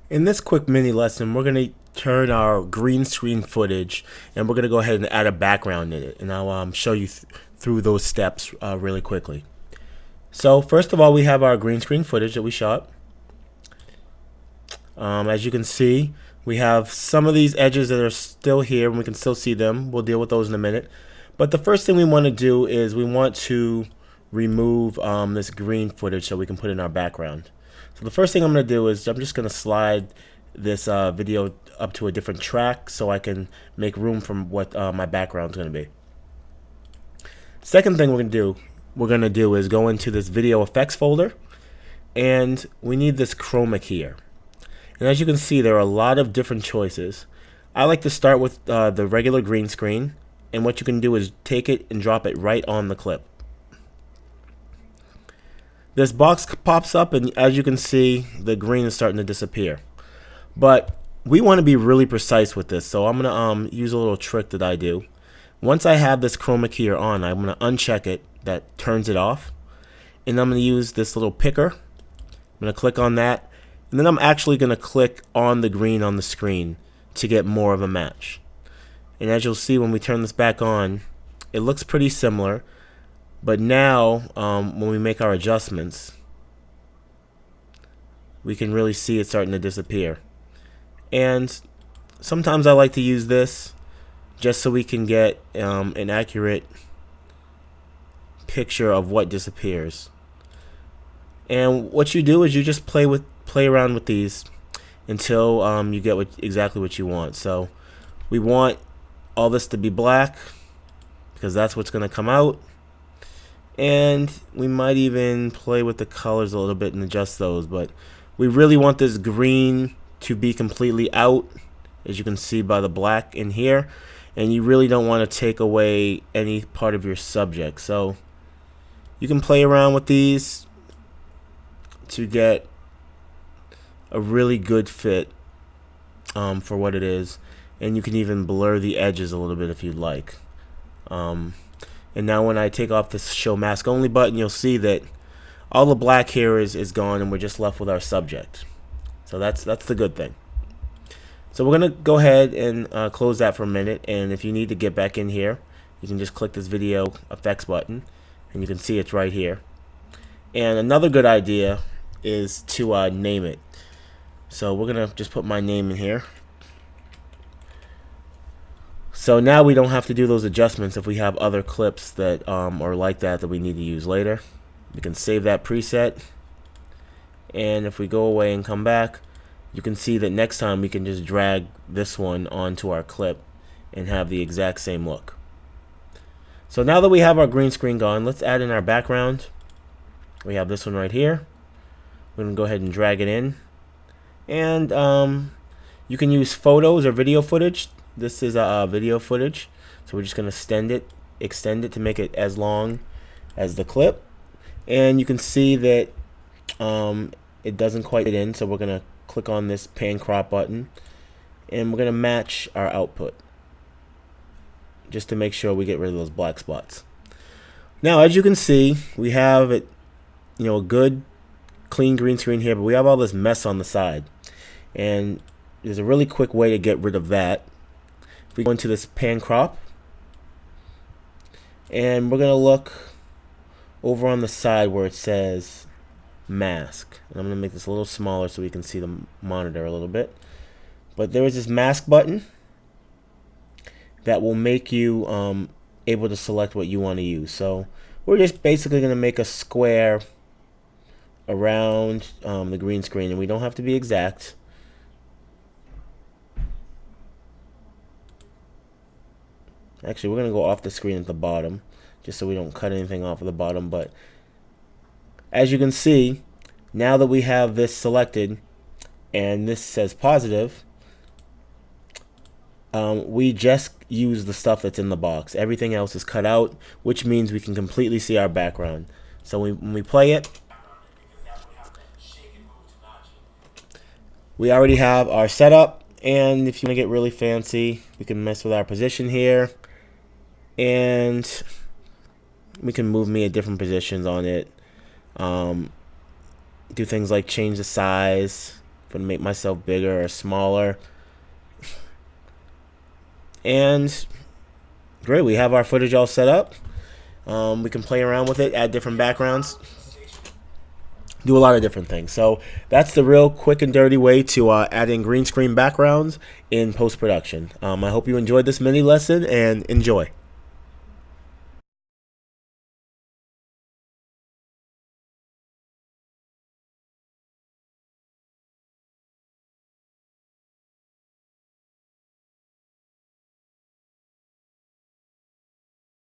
In this quick mini lesson, we're going to turn our green screen footage and we're going to go ahead and add a background in it. And I'll show you through those steps really quickly. So first of all, we have our green screen footage that we shot. As you can see, we have some of these edges that are still here and we can still see them. We'll deal with those in a minute. But the first thing we want to do is we want to remove this green footage so we can put in our background. So the first thing I'm going to do is I'm just going to slide this video up to a different track so I can make room for what my background is going to be. Second thing we're going to do is go into this video effects folder, and we need this chroma key. And as you can see, there are a lot of different choices. I like to start with the regular green screen, and what you can do is take it and drop it right on the clip. This box pops up, and as you can see, the green is starting to disappear. But we want to be really precise with this, so I'm going to use a little trick that I do. Once I have this chroma key on, I'm going to uncheck it. That turns it off. And I'm going to use this little picker. I'm going to click on that. And then I'm actually going to click on the green on the screen to get more of a match. And as you'll see when we turn this back on, it looks pretty similar. But now, when we make our adjustments, we can really see it starting to disappear. And sometimes I like to use this just so we can get an accurate picture of what disappears. And what you do is you just play around with these until you get exactly what you want. So we want all this to be black because that's what's going to come out. And we might even play with the colors a little bit and adjust those, but we really want this green to be completely out, as you can see by the black in here, and you really don't want to take away any part of your subject. So you can play around with these to get a really good fit for what it is, and you can even blur the edges a little bit if you'd like. And now when I take off this show mask only button, you'll see that all the black here is gone and we're just left with our subject. So that's the good thing. So we're going to go ahead and close that for a minute, and if you need to get back in here, you can just click this video effects button and you can see it's right here. And another good idea is to name it. So we're going to just put my name in here. So now we don't have to do those adjustments if we have other clips that are like that we need to use later. We can save that preset, and if we go away and come back, you can see that next time we can just drag this one onto our clip and have the exact same look. So now that we have our green screen gone, let's add in our background. We have this one right here. We're going to go ahead and drag it in, and you can use photos or video footage. This is a video footage, so we're just going to extend it to make it as long as the clip. And you can see that it doesn't quite fit in, so we're going to click on this pan crop button, and we're going to match our output just to make sure we get rid of those black spots. Now, as you can see, we have it, a good clean green screen here, but we have all this mess on the side, and there's a really quick way to get rid of that. We go into this pan crop, and we're going to look over on the side where it says mask. And I'm going to make this a little smaller so we can see the monitor a little bit. But there is this mask button that will make you able to select what you want to use. So we're just basically going to make a square around the green screen, and we don't have to be exact. Actually, we're going to go off the screen at the bottom just so we don't cut anything off of the bottom. But as you can see, now that we have this selected and this says positive, we just use the stuff that's in the box. Everything else is cut out, which means we can completely see our background. So when we play it, we already have our setup. And if you want to get really fancy, we can mess with our position here, and we can move me at different positions on it. Do things like change the size gonna make myself bigger or smaller. And great, we have our footage all set up. We can play around with it, add different backgrounds, do a lot of different things. So that's the real quick and dirty way to add in green screen backgrounds in post-production. I hope you enjoyed this mini lesson and enjoy.